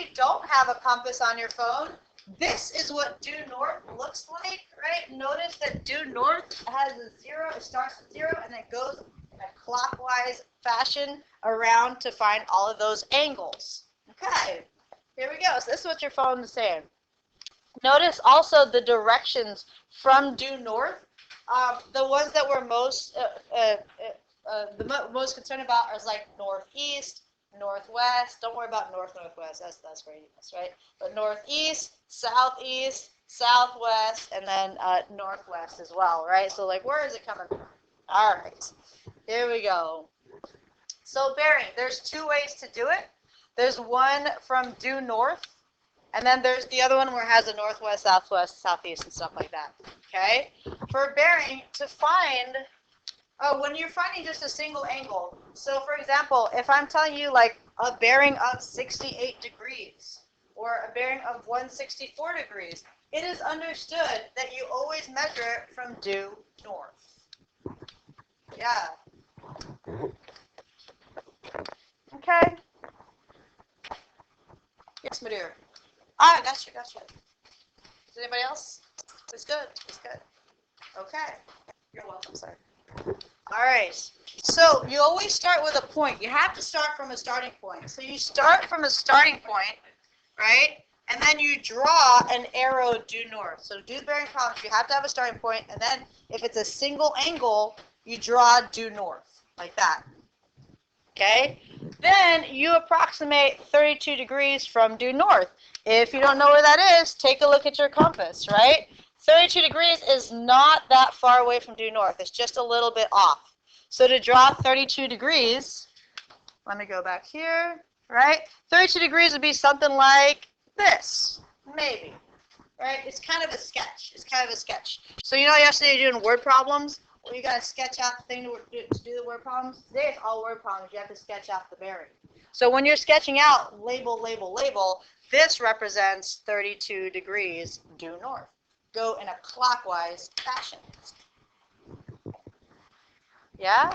you don't have a compass on your phone, this is what due north looks like, right? Notice that due north has a 0. It starts at 0 and it goes in a clockwise fashion around to find all of those angles. Okay, here we go. So this is what your phone is saying. Notice also the directions from due north. The ones that we're most most concerned about are like northeast, northwest. Don't worry about northwest. That's radius, right? But northeast, southeast, southwest, and then northwest as well, right? So like, where is it coming from? All right, here we go. So bearing, there's 2 ways to do it. There's one from due north, and then there's the other one where it has a northwest, southwest, southeast, and stuff like that. Okay? For bearing, to find, when you're finding just a single angle, so for example, if I'm telling you like a bearing of 68 degrees or a bearing of 164 degrees, it is understood that you always measure it from due north. Yeah. Okay. Yes, my dear. Ah, gotcha. Is anybody else? It's good. Okay. You're welcome, sir. All right. So you always start with a point. You have to start from a starting point. So you start from a starting point, right? And then you draw an arrow due north. So due bearing problems, you have to have a starting point. And then if it's a single angle, you draw due north, like that. Okay? Then you approximate 32 degrees from due north. If you don't know where that is, take a look at your compass, right? 32 degrees is not that far away from due north. It's just a little bit off. So to draw 32 degrees, let me go back here, right? 32 degrees would be something like this, maybe, right? It's kind of a sketch. So you know yesterday you're doing word problems? Well, you got to sketch out the thing to do the word problems. Today it's all word problems. You have to sketch out the bearing. So when you're sketching out label, this represents 32 degrees due north. Go in a clockwise fashion. Yeah?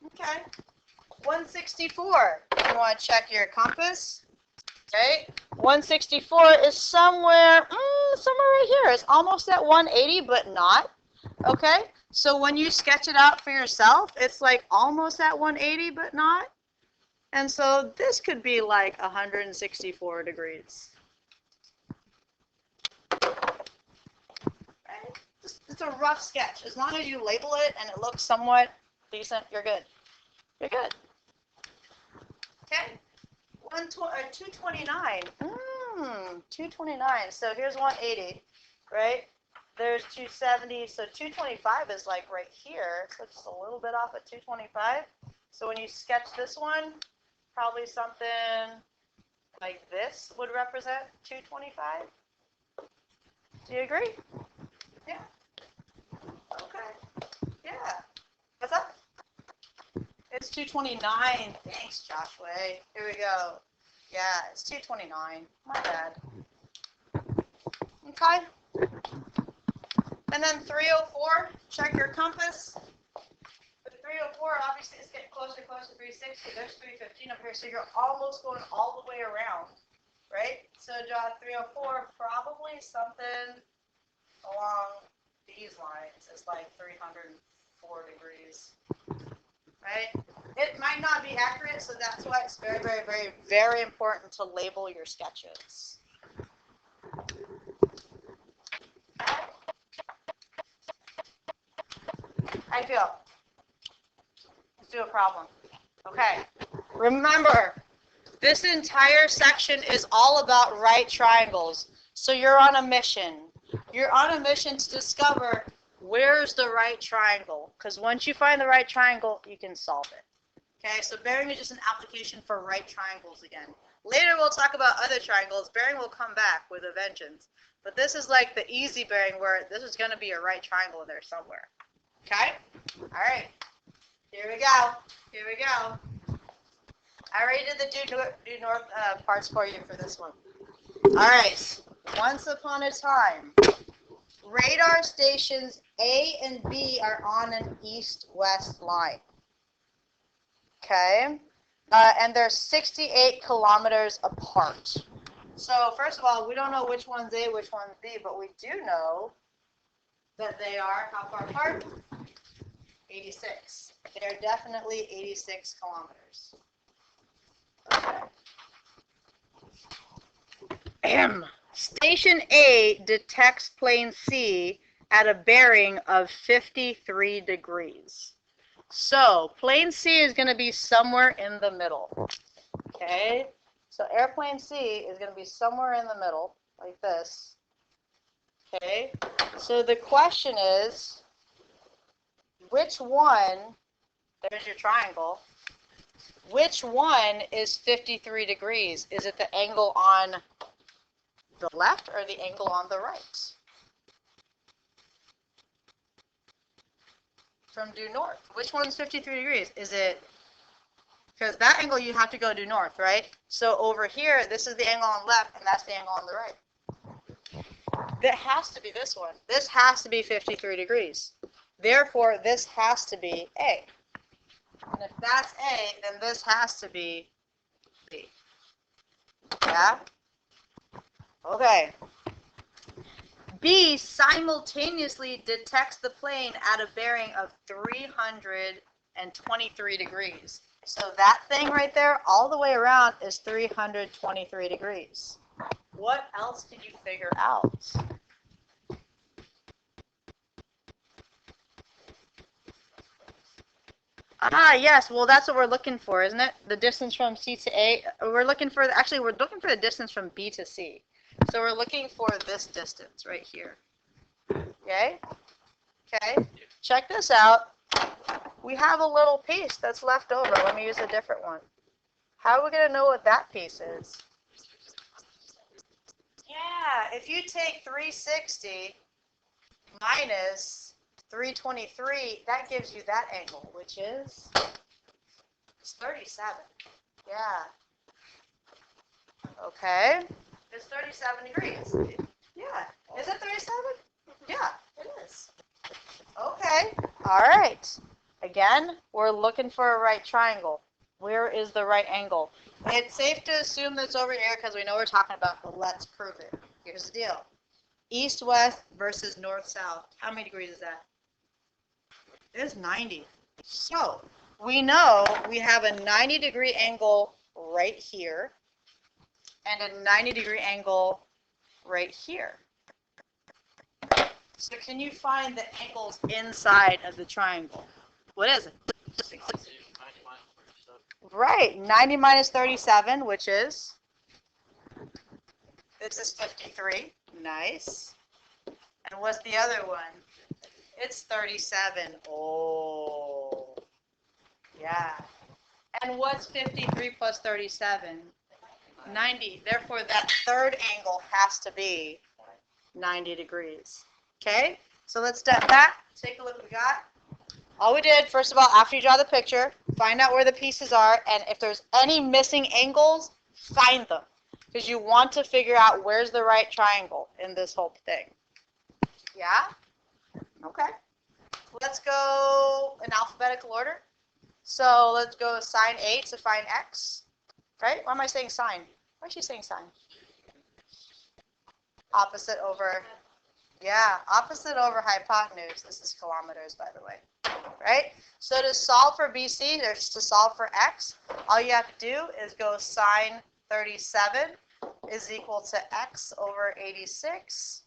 Okay. 164. You want to check your compass. Okay. 164 is somewhere right here. It's almost at 180, but not. Okay. So when you sketch it out for yourself, it's like almost at 180, but not. And so this could be like 164 degrees. Right? It's a rough sketch. As long as you label it and it looks somewhat decent, you're good. You're good. Okay. 229. 229. So here's 180, right? There's 270. So 225 is like right here. So it's just a little bit off at 225. So when you sketch this one, probably something like this would represent 225. Do you agree? Yeah. Okay. Yeah. What's up? It's 229. Thanks, Joshua. Here we go. Yeah, it's 229. My bad. Okay. And then 304, check your compass. With 304, obviously it's getting closer to 360. There's 315 up here, so you're almost going all the way around, right? So draw 304, probably something along these lines. It's like 304 degrees, right? It might not be accurate, so that's why it's very, very, very, very important to label your sketches. I feel. Let's do a problem. Okay. Remember, this entire section is all about right triangles. So you're on a mission. You're on a mission to discover where's the right triangle. Because once you find the right triangle, you can solve it. Okay, so bearing is just an application for right triangles again. Later we'll talk about other triangles. Bearing will come back with a vengeance. But this is like the easy bearing where this is going to be a right triangle in there somewhere. Okay? All right. Here we go. Here we go. I already did the due north parts for you for this one. All right. Once upon a time, radar stations A and B are on an east-west line. Okay? and they're 68 kilometers apart. So first of all, we don't know which one's A, which one's B, but we do know that they are how far apart? 86. They're definitely 86 kilometers. Okay. Station A detects plane C at a bearing of 53 degrees. So plane C is going to be somewhere in the middle. Okay? So airplane C is going to be somewhere in the middle, like this. Okay? So the question is, which one, there's your triangle, which one is 53 degrees? Is it the angle on the left or the angle on the right? From due north. Which one's 53 degrees? Is it, because that angle you have to go due north, right? So over here, this is the angle on the left, and that's the angle on the right. That has to be this one. This has to be 53 degrees. Therefore, this has to be A. And if that's A, then this has to be B. Yeah? Okay. B simultaneously detects the plane at a bearing of 323 degrees. So that thing right there, all the way around, is 323 degrees. What else did you figure out? Ah, yes. Well, that's what we're looking for, isn't it? The distance from C to A. We're looking for the distance from B to C. So we're looking for this distance right here. Okay? Okay? Check this out. We have a little piece that's left over. Let me use a different one. How are we going to know what that piece is? Yeah, if you take 360 minus 323, that gives you that angle, which is 37. Yeah. Okay. It's 37 degrees. Yeah. Is it 37? Yeah, it is. Okay. All right. Again, we're looking for a right triangle. Where is the right angle? It's safe to assume that's over here because we know we're talking about, but let's prove it. Here's the deal. East-west versus north-south. How many degrees is that? It is 90. So we know we have a 90-degree angle right here and a 90-degree angle right here. So can you find the angles inside of the triangle? What is it? Right, 90 minus 37, which is? This is 53. Nice. And what's the other one? It's 37. Oh, yeah. And what's 53 plus 37? 90. Therefore, that third angle has to be 90 degrees. Okay? So let's step back. Take a look what we got. All we did, first of all, after you draw the picture, find out where the pieces are, and if there's any missing angles, find them. Because you want to figure out where's the right triangle in this whole thing. Yeah? Okay. Let's go in alphabetical order. So let's go sine A to find x. Right? Why am I saying sine? Why is she saying sine? Opposite over, yeah, opposite over hypotenuse. This is kilometers, by the way. Right? So to solve for BC, or to solve for x, all you have to do is go sine 37 is equal to x over 86.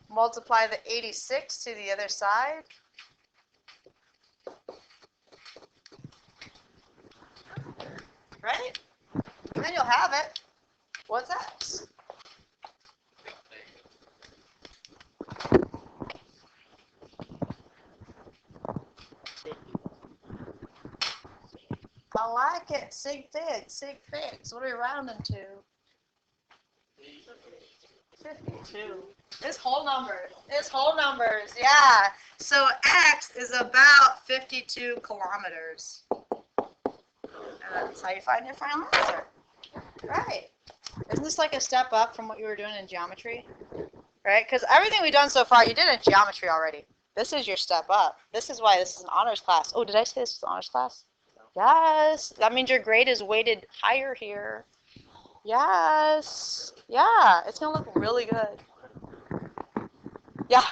Multiply the 86 to the other side. Right? And then you'll have it. What's x? I like it. Sig fig. Sig figs. What are we rounding to? 52. It's whole numbers. It's whole numbers. Yeah. So x is about 52 kilometers. And that's how you find your final answer. Right. Isn't this like a step up from what you were doing in geometry? Right? Because everything we've done so far, you did in geometry already. This is your step up. This is why this is an honors class. Oh, did I say this was an honors class? Yes. That means your grade is weighted higher here. Yes. Yeah. It's going to look really good. Yeah.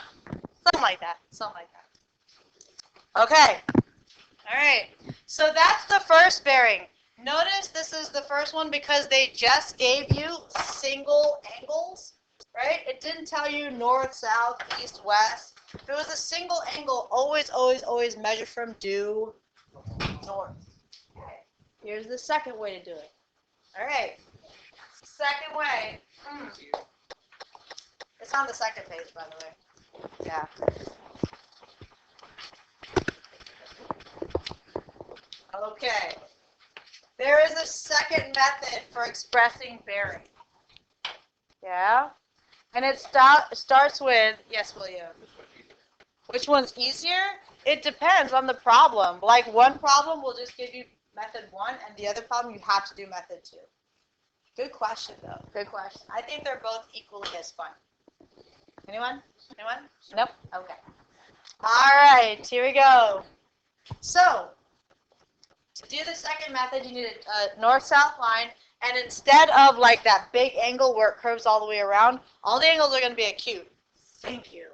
Something like that. Something like that. Okay. All right. So that's the first bearing. Notice this is the first one because they just gave you single angles, right? It didn't tell you north, south, east, west. If it was a single angle, always, always, always measure from due north. Okay. Here's the second way to do it. All right. Second way. It's on the second page, by the way. Yeah. Okay. There is a second method for expressing bearing. Yeah? And it starts with, yes, William. Which one's easier? It depends on the problem. Like one problem will just give you method 1, and the other problem you have to do method 2. Good question, though. Good question. I think they're both equally as fun. Anyone? Anyone? Nope? Okay. All right, here we go. So, to do the second method, you need a north-south line, and instead of like that big angle where it curves all the way around, all the angles are going to be acute. Thank you.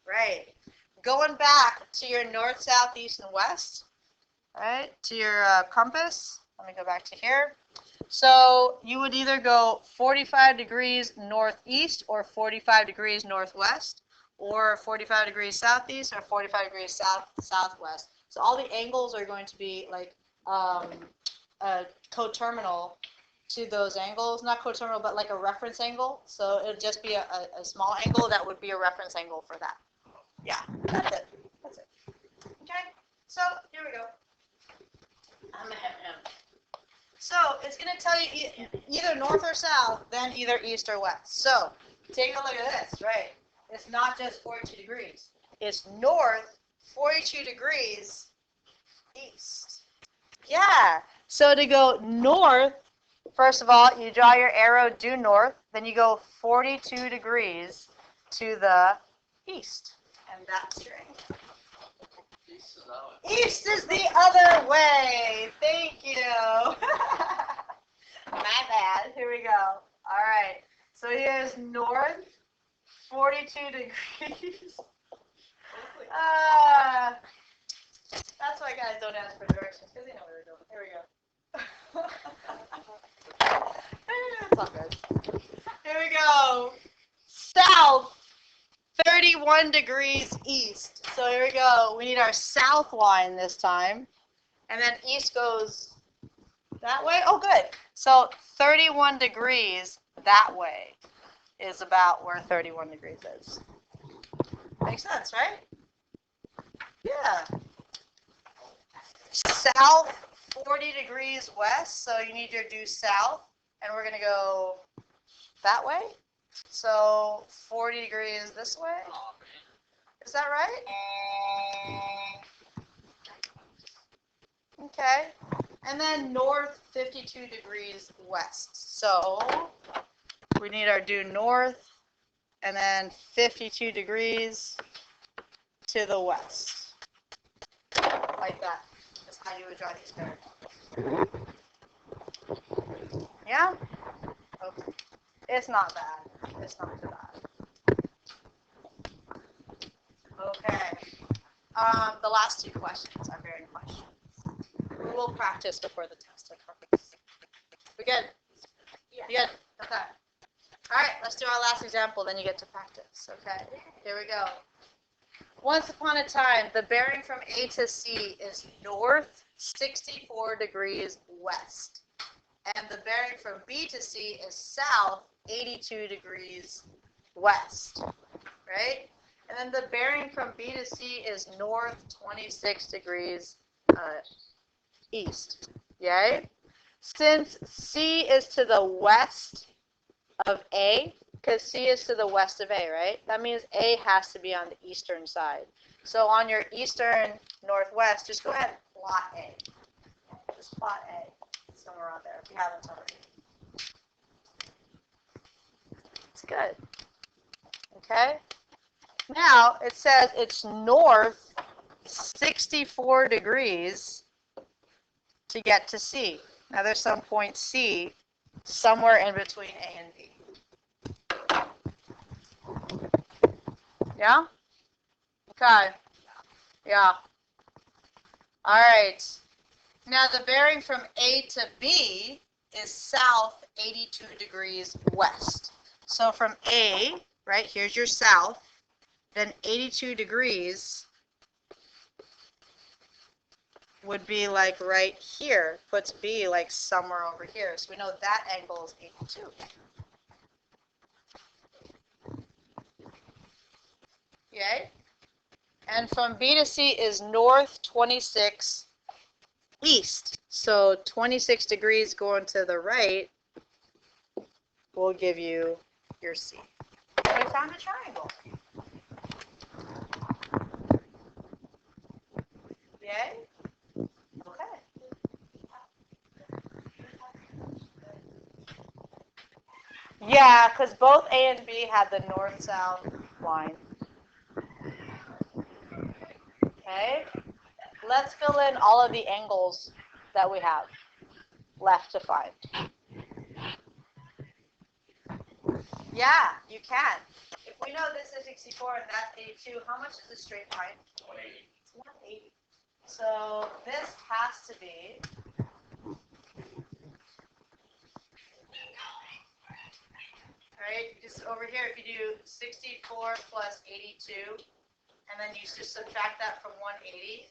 Right. Going back to your north, south, east, and west, right, to your compass. Let me go back to here. So you would either go 45 degrees northeast or 45 degrees northwest, or 45 degrees southeast or 45 degrees southwest. So all the angles are going to be like coterminal to those angles. Not coterminal, but like a reference angle. So it would just be a small angle that would be a reference angle for that. Yeah, that's it. That's it. Okay, so here we go. So it's going to tell you either north or south, then either east or west. So take a look at this, right? It's not just 42 degrees. It's north 42 degrees east. Yeah, so to go north, first of all, you draw your arrow due north, then you go 42 degrees to the east. And that's your angle. East is the other way. Thank you. My bad. Here we go. All right. So here's north, 42 degrees. That's why guys don't ask for directions, because they know where they're going. Here we go. It's all good. Here we go. South. 31 degrees east. So here we go. We need our south line this time. And then east goes that way. Oh, good. So 31 degrees that way is about where 31 degrees is. Makes sense, right? Yeah. South 40 degrees west. So you need your due south. And we're going to go that way. So 40 degrees this way. Is that right? Okay. And then north 52 degrees west. So we need our due north and then 52 degrees to the west. Like that. That's how you would draw these curves. Yeah? Okay. It's not bad. It's not too bad. Okay. The last two questions are bearing questions. We will practice before the test, I promise. We good? Yeah. You good? Okay. All right, let's do our last example, then you get to practice. Okay, here we go. Once upon a time, the bearing from A to C is north 64 degrees west. And the bearing from B to C is south 82 degrees west, right? And then the bearing from B to C is north 26 degrees east, yay? Since C is to the west of A, because C is to the west of A, right? That means A has to be on the eastern side. So on your eastern northwest, just go ahead and plot A. Just plot A. Somewhere out there if you haven't already. It's good. Okay. Now it says it's north 64 degrees to get to C. Now there's some point C somewhere in between A and B. Yeah? Okay. Yeah. All right. Now the bearing from A to B is south 82 degrees west. So from A, right, here's your south, then 82 degrees would be like right here, puts B like somewhere over here. So we know that angle is 82. Yay? And from B to C is north 26 east. So 26 degrees going to the right will give you your C. And we found a triangle. Yay? Okay. Yeah, because both A and B had the north-south line. Okay. Let's fill in all of the angles that we have left to find. Yeah, you can. If we know this is 64 and that's 82, how much is a straight line? 180. It's 180. So this has to be right? Just over here, if you do 64 plus 82, and then you just subtract that from 180,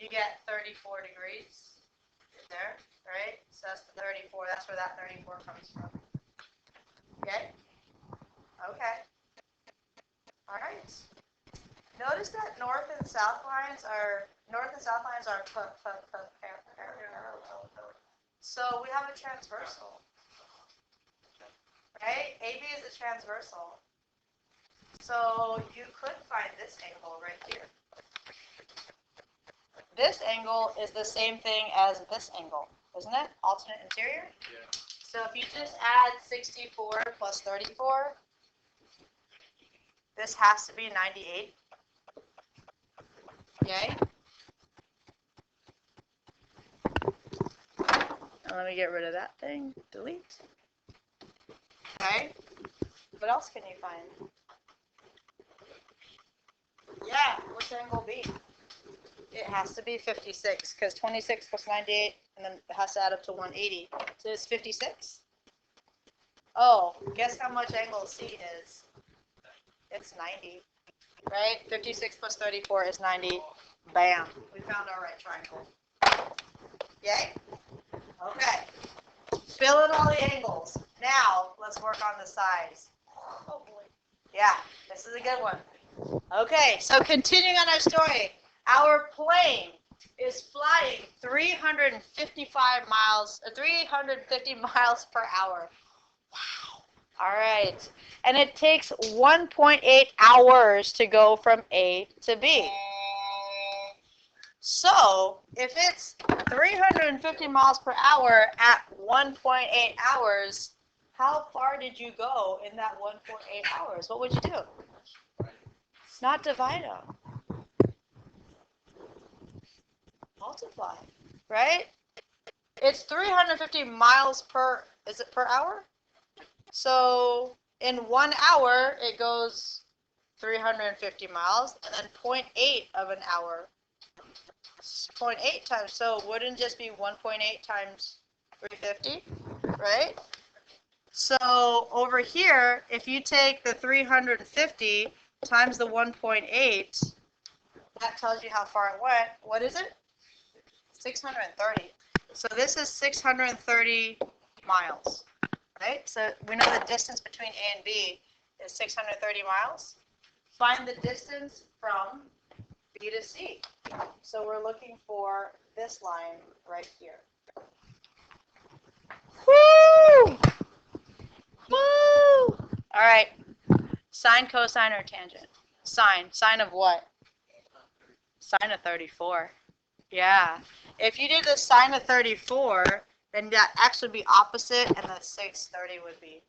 you get 34 degrees. There, right? So that's the 34. That's where that 34 comes from. Okay? Okay. All right. Notice that north and south lines are parallel. So we have a transversal. Right? AB is a transversal. So you could find this angle right here. This angle is the same thing as this angle, isn't it? Alternate interior? Yeah. So if you just add 64 plus 34, this has to be 98. Yay? And let me get rid of that thing. Delete. Okay. What else can you find? Yeah, what's angle B? It has to be 56 because 26 plus 98, and then it has to add up to 180. So it's 56. Oh, guess how much angle C is? It's 90, right? 56 plus 34 is 90. Bam. We found our right triangle. Yay? Okay. Fill in all the angles. Now, let's work on the sides. Oh, boy. Yeah, this is a good one. Okay, so continuing on our story. Our plane is flying 350 miles per hour. Wow. All right. And it takes 1.8 hours to go from A to B. So, if it's 350 miles per hour at 1.8 hours, how far did you go in that 1.8 hours? What would you do? Not divide them. Multiply, right? It's 350 miles per, is it per hour? So in 1 hour, it goes 350 miles, and then 0.8 of an hour. 0.8 times, so wouldn't just be 1.8 times 350, right? So over here, if you take the 350 times the 1.8, that tells you how far it went. What is it? 630. So this is 630 miles, right? So we know the distance between A and B is 630 miles. Find the distance from B to C. So we're looking for this line right here. Woo! Woo! All right. Sine, cosine, or tangent? Sine. Sine of what? Sine of 34. Yeah. If you did the sine of 34, then that x would be opposite, and the 630 would be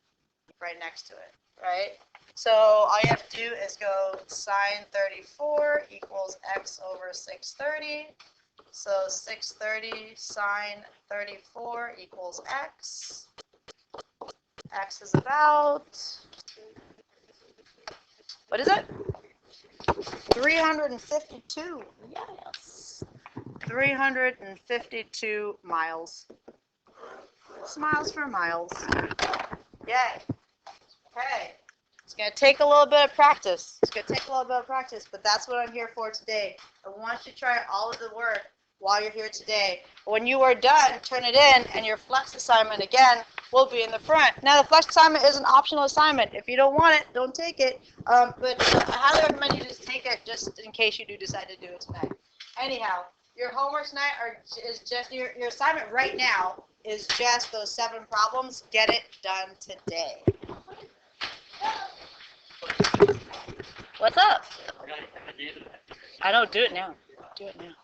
right next to it, right? So all you have to do is go sine 34 equals x over 630. So 630 sine 34 equals x. X is about, what is it? 352. Yes. 352 miles. Smiles for miles. Yay. Okay. It's going to take a little bit of practice. But that's what I'm here for today. I want you to try all of the work while you're here today. When you are done, turn it in, and your flex assignment, again, will be in the front. Now, the flex assignment is an optional assignment. If you don't want it, don't take it. But I highly recommend you just take it just in case you do decide to do it tonight. Anyhow, your homework tonight is just, your assignment right now is just those 7 problems. Get it done today. What's up? I don't do it now. Do it now.